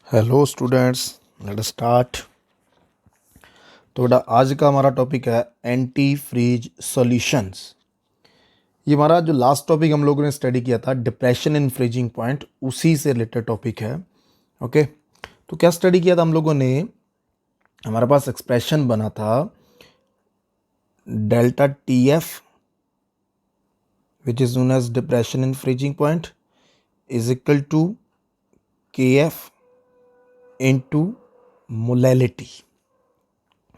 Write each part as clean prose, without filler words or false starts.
Hello students, let us start. तो बेटा आज का हमारा टॉपिक है एंटी फ्रीज सॉल्यूशंस। ये हमारा जो लास्ट टॉपिक हम लोगों ने स्टडी किया था डिप्रेशन इन फ्रीजिंग पॉइंट, उसी से रिलेटेड टॉपिक है। ओके, तो क्या स्टडी किया था हम लोगों ने? हमारे पास एक्सप्रेशन बना था delta T F which is known as depression in freezing point is equal to K F into molality.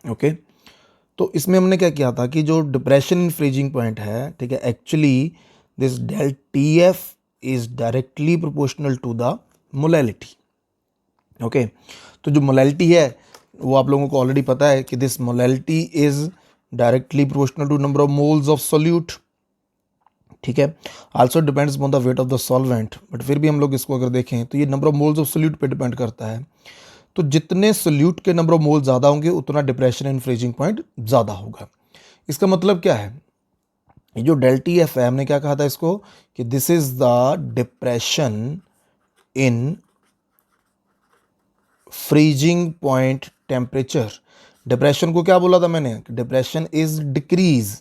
Okay, तो इसमें हमने क्या किया था कि जो डिप्रेशन इन फ्रीजिंग पॉइंट है, ठीक है, actually this del T F is directly proportional to the molality. Okay, तो जो मोलैलिटी है वो आप लोगों को ऑलरेडी पता है कि this molality is directly proportional to number of moles of solute. ठीक है, also depends on the weight of the solvent, but फिर भी हम लोग इसको अगर देखें तो ये number of moles of solute पे डिपेंड करता है। तो जितने सोल्यूट के नंबर ऑफ मोल ज़्यादा होंगे उतना डिप्रेशन इन फ्रीजिंग पॉइंट ज़्यादा होगा। इसका मतलब क्या है? ये जो डेल टी एफ है, हमने क्या कहा था इसको कि this is the depression in freezing point temperature. Depression को क्या बोला था मैंने? डिप्रेशन इज डिक्रीज,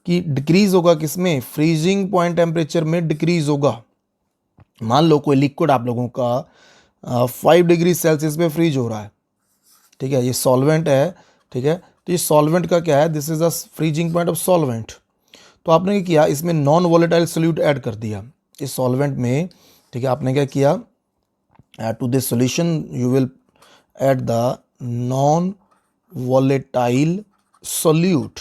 कि डिक्रीज होगा किसमें? फ्रीजिंग पॉइंट टेम्परेचर में डिक्रीज होगा। मान लो कोई लिक्विड आप लोगों का 5 डिग्री सेल्सियस पे फ्रीज हो रहा है, ठीक है, ये सॉल्वेंट है, ठीक है, तो ये सॉल्वेंट का क्या है? This is the freezing point of solvent. तो आपने क्या किया, इसमें नॉन वोलेटाइल सोल्यूट ऐड कर दिया इस सॉल्वेंट में, ठीक है। आपने क्या किया, to this solution you will add the non volatile solute.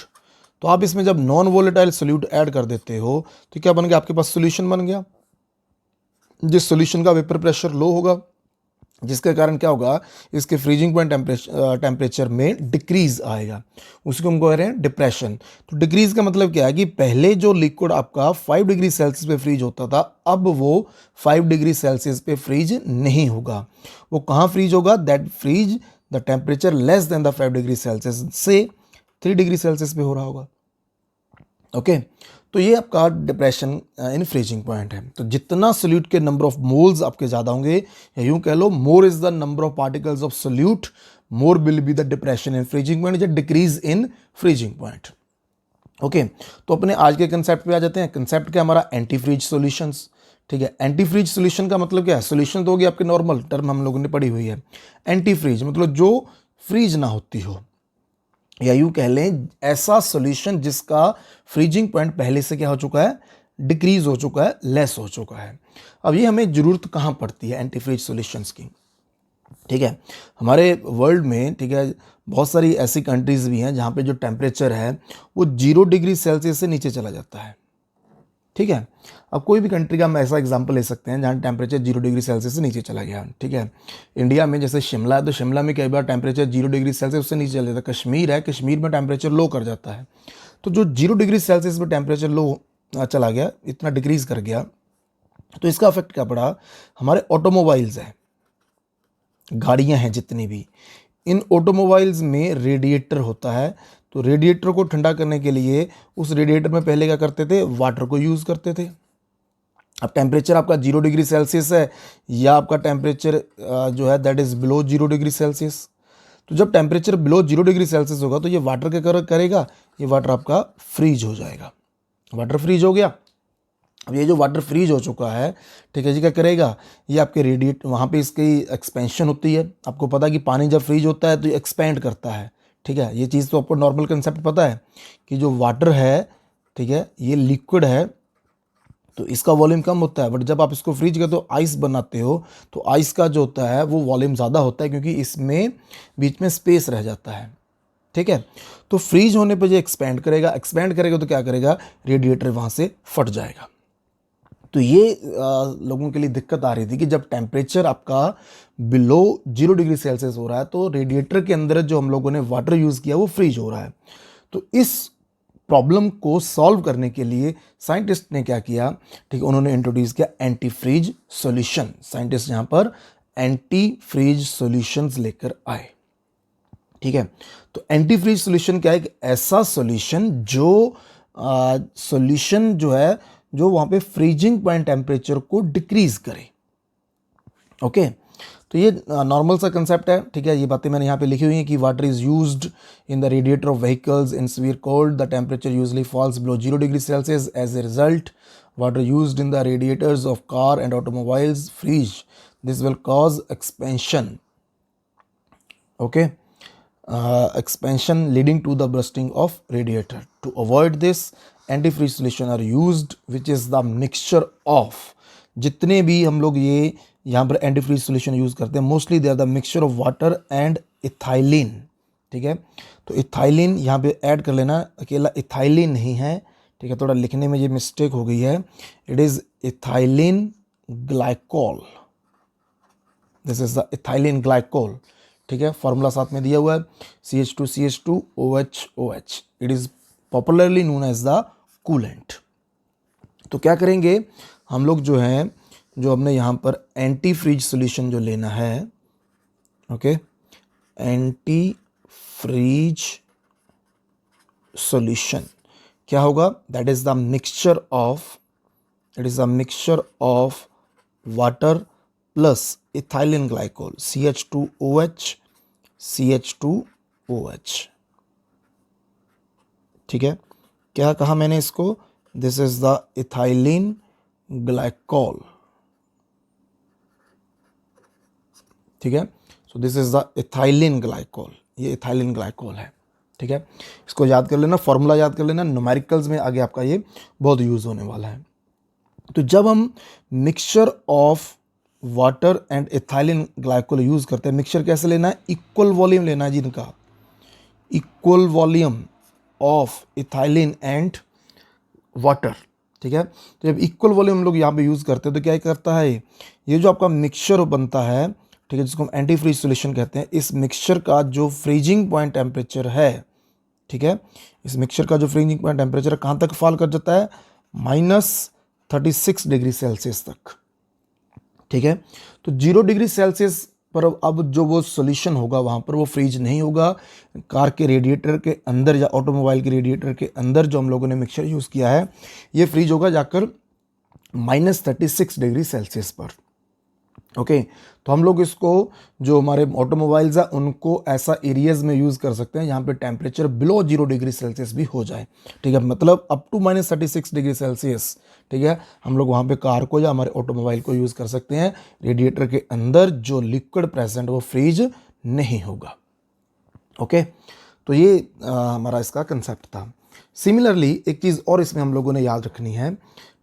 तो आप इसमें जब नॉन वोलेटाइल सोल्यूट ऐड कर देते हो तो क्या बन गया? आपके पास सोल्यूशन बन गया, जिस सोल्यूशन का वेपर प्रेशर लो होगा, जिसके कारण क्या होगा? इसके फ्रीजिंग पॉइंट टेम्परेचर में डिक्रीज आएगा। उसी को हम कह रहे हैं डिप्रेशन। तो डिक्रीज का मतलब क्या है कि पहले जो लिक्विड आपका 5 डिग्री सेल्सियस पे फ्रीज होता था, अब वो 5 डिग्री सेल्सियस पे फ्रीज नहीं होगा। वो कहाँ फ्रीज होगा? That freeze the temperature less than the 5 degree Celsius से 3 डिग्री सेल्सियस पे हो रहा होगा। ओके, तो ये आपका डिप्रेशन इन फ्रीजिंग पॉइंट है। तो जितना सोल्यूट के नंबर ऑफ मोल्स आपके ज़्यादा होंगे, या यूं कह लो more is the number of particles of solute, more will be the depression in freezing point या decrease in freezing point. Okay, तो अपने आज के कंसेप्ट पे आ जाते हैं। कंसेप्ट क्या हमारा? Anti freeze solutions. ठीक है, एंटी फ्रीज सॉल्यूशन का मतलब क्या है? सॉल्यूशन तो होगी आपके नॉर्मल टर्म हम लोगों ने पढ़ी हुई है। एंटी फ्रीज मतलब जो फ्रीज ना होती हो, या यूं कह लें ऐसा सॉल्यूशन जिसका फ्रीजिंग पॉइंट पहले से क्या हो चुका है? डिक्रीज हो चुका है, लेस हो चुका है। अब ये हमें जरूरत कहाँ पड़ती है एंटी फ्रीज सॉल्यूशंस की? ठीक है, हमारे वर्ल्ड में, ठीक है, बहुत सारी ऐसी कंट्रीज भी हैं जहाँ पे जो टेम्परेचर है वो 0 डिग्री सेल्सियस से नीचे चला जाता है। ठीक है, अब कोई भी कंट्री का हम ऐसा एग्जांपल ले सकते हैं जहाँ टेम्परेचर 0 डिग्री सेल्सियस से नीचे चला गया। ठीक है, इंडिया में जैसे शिमला है, तो शिमला में कई बार टेम्परेचर 0 डिग्री सेल्सियस से नीचे चला जाता है। कश्मीर है, कश्मीर में टेम्परेचर लो कर जाता है। तो जो 0 डिग्री सेल्सियस में टेम्परेचर लो चला गया, इतना डिक्रीज कर गया, तो इसका इफेक्ट क्या पड़ा? हमारे ऑटोमोबाइल्स हैं, गाड़ियाँ हैं जितनी भी, इन ऑटोमोबाइल्स में रेडिएटर होता है। तो रेडिएटर को ठंडा करने के लिए उस रेडिएटर में पहले क्या करते थे? वाटर को यूज़ करते थे। अब टेम्परेचर आपका 0 डिग्री सेल्सियस है, या आपका टेम्परेचर जो है that is below 0 degree Celsius. तो जब टेम्परेचर बिलो 0 डिग्री सेल्सियस होगा तो ये वाटर क्या करेगा? ये वाटर आपका फ्रीज हो जाएगा। वाटर फ्रीज हो गया। अब ये जो वाटर फ्रीज हो चुका है, ठीक है जी, क्या करेगा? ये आपके रेडिएट वहाँ पे इसकी एक्सपेंशन होती है। आपको पता है कि पानी जब फ्रीज होता है तो ये एक्सपेंड करता है। ठीक है, ये चीज़ तो आपको नॉर्मल कंसेप्ट पता है कि जो वाटर है, ठीक है, ये लिक्विड है, तो इसका वॉल्यूम कम होता है। बट जब आप इसको फ्रीज करते हो, आइस बनाते हो, तो आइस का जो होता है वो वॉल्यूम ज़्यादा होता है, क्योंकि इसमें बीच में स्पेस रह जाता है। ठीक है, तो फ्रीज होने पर जो एक्सपेंड करेगा, एक्सपेंड करेगा तो क्या करेगा? रेडिएटर वहाँ से फट जाएगा। तो ये लोगों के लिए दिक्कत आ रही थी कि जब टेम्परेचर आपका बिलो 0 डिग्री सेल्सियस हो रहा है तो रेडिएटर के अंदर जो हम लोगों ने वाटर यूज़ किया वो फ्रीज हो रहा है। तो इस प्रॉब्लम को सॉल्व करने के लिए साइंटिस्ट ने क्या किया? ठीक है, उन्होंने इंट्रोड्यूस किया एंटी फ्रीज सॉल्यूशन। साइंटिस्ट यहाँ पर एंटी फ्रीज सॉल्यूशंस लेकर आए। ठीक है, तो एंटी फ्रीज सॉल्यूशन क्या है? एक ऐसा सॉल्यूशन जो सॉल्यूशन जो है जो वहाँ पे फ्रीजिंग पॉइंट टेम्परेचर को डिक्रीज करे। ओके, तो ये नॉर्मल सा कंसेप्ट है, ठीक है। ये बातें मैंने यहाँ पे लिखी हुई हैं कि water is used in the radiator of vehicles in severe cold, the temperature usually falls below 0 degree Celsius, as a result water used in the radiators of car and automobiles freeze. This will cause expansion, okay, expansion leading to the bursting of radiator. To avoid this, antifreeze solution are used, which is the mixture of, जितने भी हम लोग ये यहाँ पर antifreeze solution use करते हैं mostly they are the mixture of water and ethylene, ठीक है। तो इथाइलिन यहाँ पे ऐड कर लेना, अकेला इथाइलिन नहीं है, ठीक है। थोड़ा लिखने में ये मिस्टेक हो गई है, it is ethylene glycol, this is the ethylene glycol, ठीक है। फॉर्मूला साथ में दिया हुआ है CH2CH2OH, it is popularly known as the coolant. तो क्या करेंगे हम लोग जो हैं, जो हमने यहाँ पर एंटी फ्रीज सोल्यूशन जो लेना है, ओके, एंटी फ्रीज सोल्यूशन क्या होगा, that is the mixture of, it is the mixture of water plus ethylene glycol CH2OH, ठीक है। क्या कहा मैंने इसको, this is the ethylene glycol, ठीक है। So this is the ethylene glycol, ये इथाइलिन ग्लाइकोल है, ठीक है। इसको याद कर लेना, फॉर्मूला याद कर लेना, न्यूमेरिकल्स में आगे आपका ये बहुत यूज़ होने वाला है। तो जब हम mixture of water and ethylene glycol use करते हैं, मिक्सचर कैसे लेना है, इक्वल वॉल्यूम लेना है जिनका, equal volume of ethylene and water, ठीक है। तो जब इक्वल वॉल्यूम हम लोग यहाँ पे यूज़ करते हैं तो क्या करता है, ये जो आपका मिक्सचर बनता है, ठीक है, जिसको हम एंटी फ्रीज सोल्यूशन कहते हैं, इस मिक्सचर का जो फ्रीजिंग पॉइंट टेम्परेचर है, ठीक है, इस मिक्सचर का जो फ्रीजिंग पॉइंट टेम्परेचर कहाँ तक फॉल कर जाता है, -36 डिग्री सेल्सियस तक, ठीक है। तो 0 डिग्री सेल्सियस पर अब जो वो सोल्यूशन होगा वहाँ पर वो फ्रीज नहीं होगा, कार के रेडिएटर के अंदर या ऑटोमोबाइल के रेडिएटर के अंदर जो हम लोगों ने मिक्सचर यूज़ किया है ये फ्रीज होगा जाकर -36 डिग्री सेल्सियस पर, ओके। तो हम लोग इसको जो हमारे ऑटोमोबाइल्स हैं उनको ऐसा एरियाज में यूज़ कर सकते हैं जहाँ पे टेम्परेचर बिलो 0 डिग्री सेल्सियस भी हो जाए, ठीक है, मतलब अप टू -36 डिग्री सेल्सियस, ठीक है, हम लोग वहाँ पे कार को या हमारे ऑटोमोबाइल को यूज़ कर सकते हैं, रेडिएटर के अंदर जो लिक्विड प्रेजेंट वो फ्रीज नहीं होगा, ओके। तो ये हमारा इसका कंसेप्ट था। सिमिलरली एक चीज़ और इसमें हम लोगों ने याद रखनी है,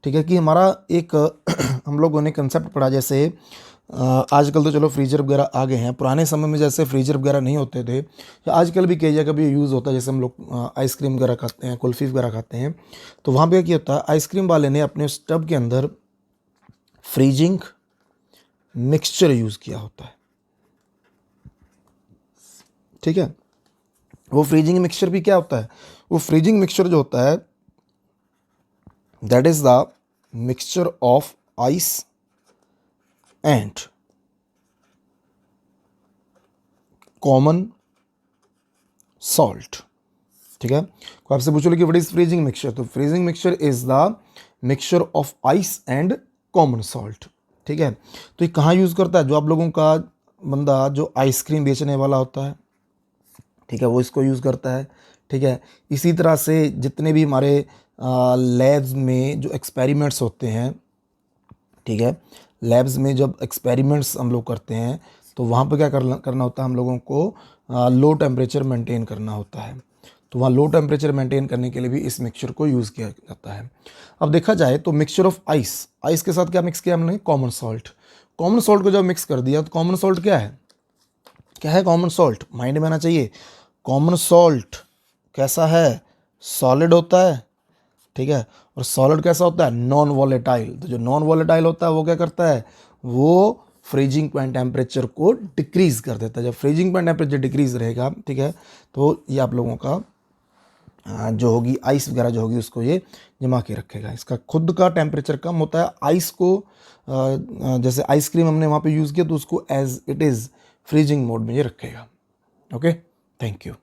ठीक है, कि हमारा एक हम लोगों ने कंसेप्ट पढ़ा, जैसे आजकल तो चलो फ्रीजर वगैरह आ गए हैं, पुराने समय में जैसे फ्रीजर वगैरह नहीं होते थे, या आजकल भी कई जगह भी यूज़ होता है, जैसे हम लोग आइसक्रीम वगैरह खाते हैं, कुल्फ़ी वगैरह खाते हैं, तो वहाँ पे क्या होता है, आइसक्रीम वाले ने अपने उस टब के अंदर फ्रीजिंग मिक्सचर यूज़ किया होता है, ठीक है। वो फ्रीजिंग मिक्सचर भी क्या होता है, वो फ्रीजिंग मिक्सचर जो होता है that is the mixture of ice and common salt, ठीक है। तो आपसे पूछो कि व्हाट इज फ्रीजिंग मिक्सचर, तो freezing mixture is the mixture of ice and common salt, ठीक है। तो ये कहाँ यूज़ करता है, जो आप लोगों का बंदा जो आइसक्रीम बेचने वाला होता है, ठीक है, वो इसको यूज़ करता है, ठीक है। इसी तरह से जितने भी हमारे लैब्स में जो एक्सपेरिमेंट्स होते हैं, ठीक है, लैब्स में जब एक्सपेरिमेंट्स हम लोग करते हैं तो वहाँ पर क्या करना होता है, हम लोगों को लो टेम्परेचर मेंटेन करना होता है, तो वहाँ लो टेम्परेचर मेंटेन करने के लिए भी इस मिक्सचर को यूज़ किया जाता है। अब देखा जाए तो मिक्सचर ऑफ आइस, आइस के साथ क्या मिक्स किया हमने, कॉमन सॉल्ट, कॉमन सॉल्ट को जब मिक्स कर दिया तो कॉमन सॉल्ट क्या है, क्या है कॉमन सॉल्ट, माइंड में आना चाहिए, कॉमन सॉल्ट कैसा है, सॉलिड होता है, ठीक है, और सॉलिड कैसा होता है, नॉन वॉलेटाइल। तो जो नॉन वॉलेटाइल होता है वो क्या करता है, वो फ्रीजिंग पॉइंट टेम्परेचर को डिक्रीज़ कर देता है। जब फ्रीजिंग पॉइंट टेम्परेचर डिक्रीज़ रहेगा, ठीक है, तो ये आप लोगों का जो होगी आइस वगैरह जो होगी उसको ये जमा के रखेगा, इसका खुद का टेम्परेचर कम होता है। आइस को जैसे आइसक्रीम हमने वहाँ पे यूज़ किया तो उसको as it is freezing mode में ये रखेगा, ओके। Thank you.